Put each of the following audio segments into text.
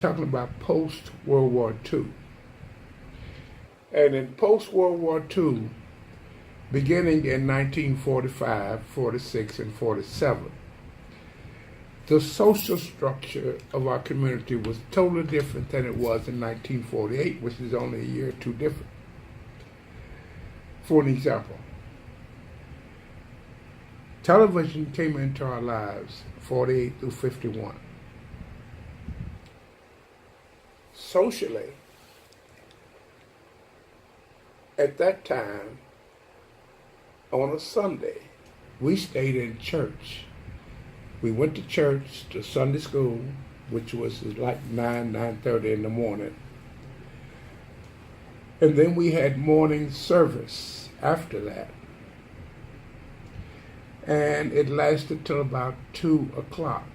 talking about post-World War II. And in post-World War II, beginning in 1945, 46, and 47, the social structure of our community was totally different than it was in 1948, which is only a year or two different. For an example, television came into our lives 48 through 51. Socially, at that time, on a Sunday, we stayed in church. We went to church, to Sunday school, which was like 9:30 in the morning. And then we had morning service after that. And it lasted till about 2 o'clock.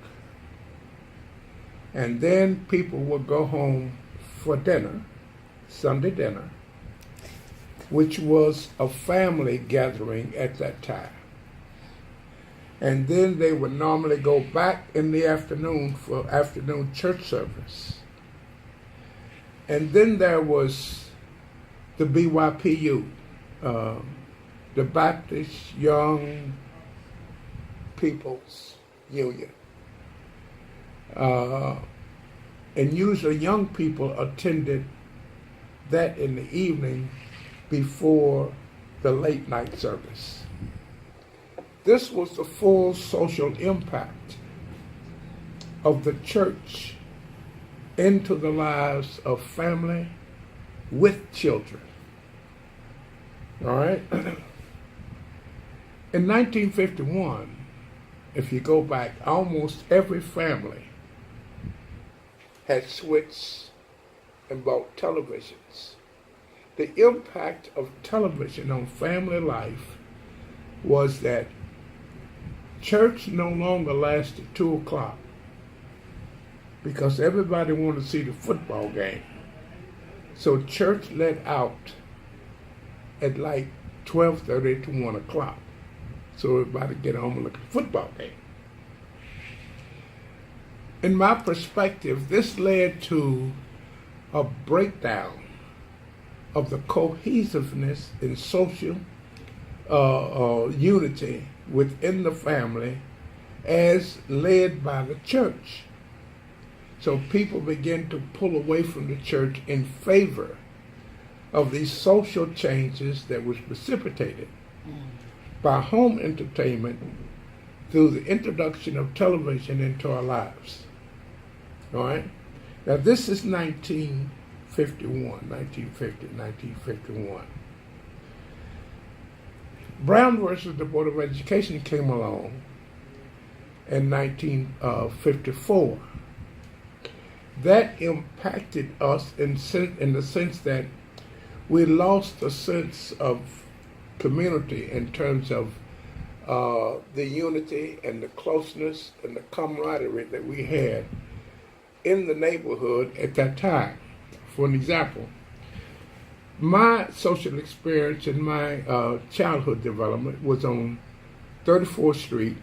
And then people would go home for dinner, Sunday dinner, which was a family gathering at that time. And then they would normally go back in the afternoon for afternoon church service. And then there was the BYPU, the Baptist Young People's Union. And usually young people attended that in the evening before the late night service. This was the full social impact of the church into the lives of family with children. All right? In 1951, if you go back, almost every family had switched and bought televisions. The impact of television on family life was that church no longer lasted 2 o'clock because everybody wanted to see the football game. So church let out at like 12:30 to 1 o'clock. So everybody get home and look at the football game. In my perspective, this led to a breakdown of the cohesiveness in social unity within the family as led by the church. So people began to pull away from the church in favor of these social changes that was precipitated by home entertainment through the introduction of television into our lives. All right? Now this is 1951. Brown versus the Board of Education came along in 1954. That impacted us in the sense that we lost a sense of community in terms of the unity and the closeness and the camaraderie that we had in the neighborhood at that time. For an example, my social experience in my childhood development was on 34th Street,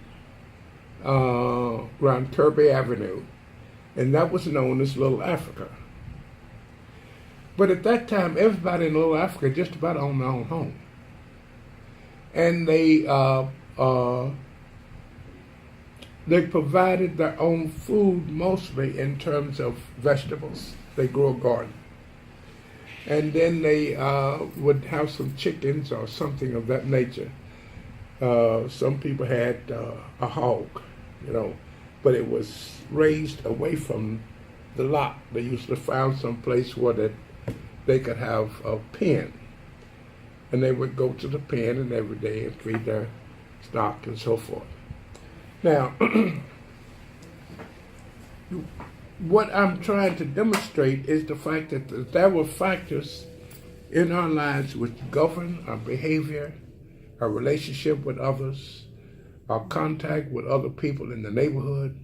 around Kirby Avenue, and that was known as Little Africa. But at that time, everybody in Little Africa just about owned their own home. And they provided their own food mostly in terms of vegetables. They grew a garden. And then they would have some chickens or something of that nature. Some people had a hog, but it was raised away from the lot. They usually found some place where they could have a pen. And they would go to the pen and every day and feed their stock and so forth. Now, what I'm trying to demonstrate is the fact that there were factors in our lives which govern our behavior, our relationship with others, our contact with other people in the neighborhood,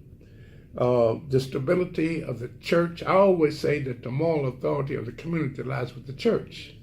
the stability of the church. I always say that the moral authority of the community lies with the church.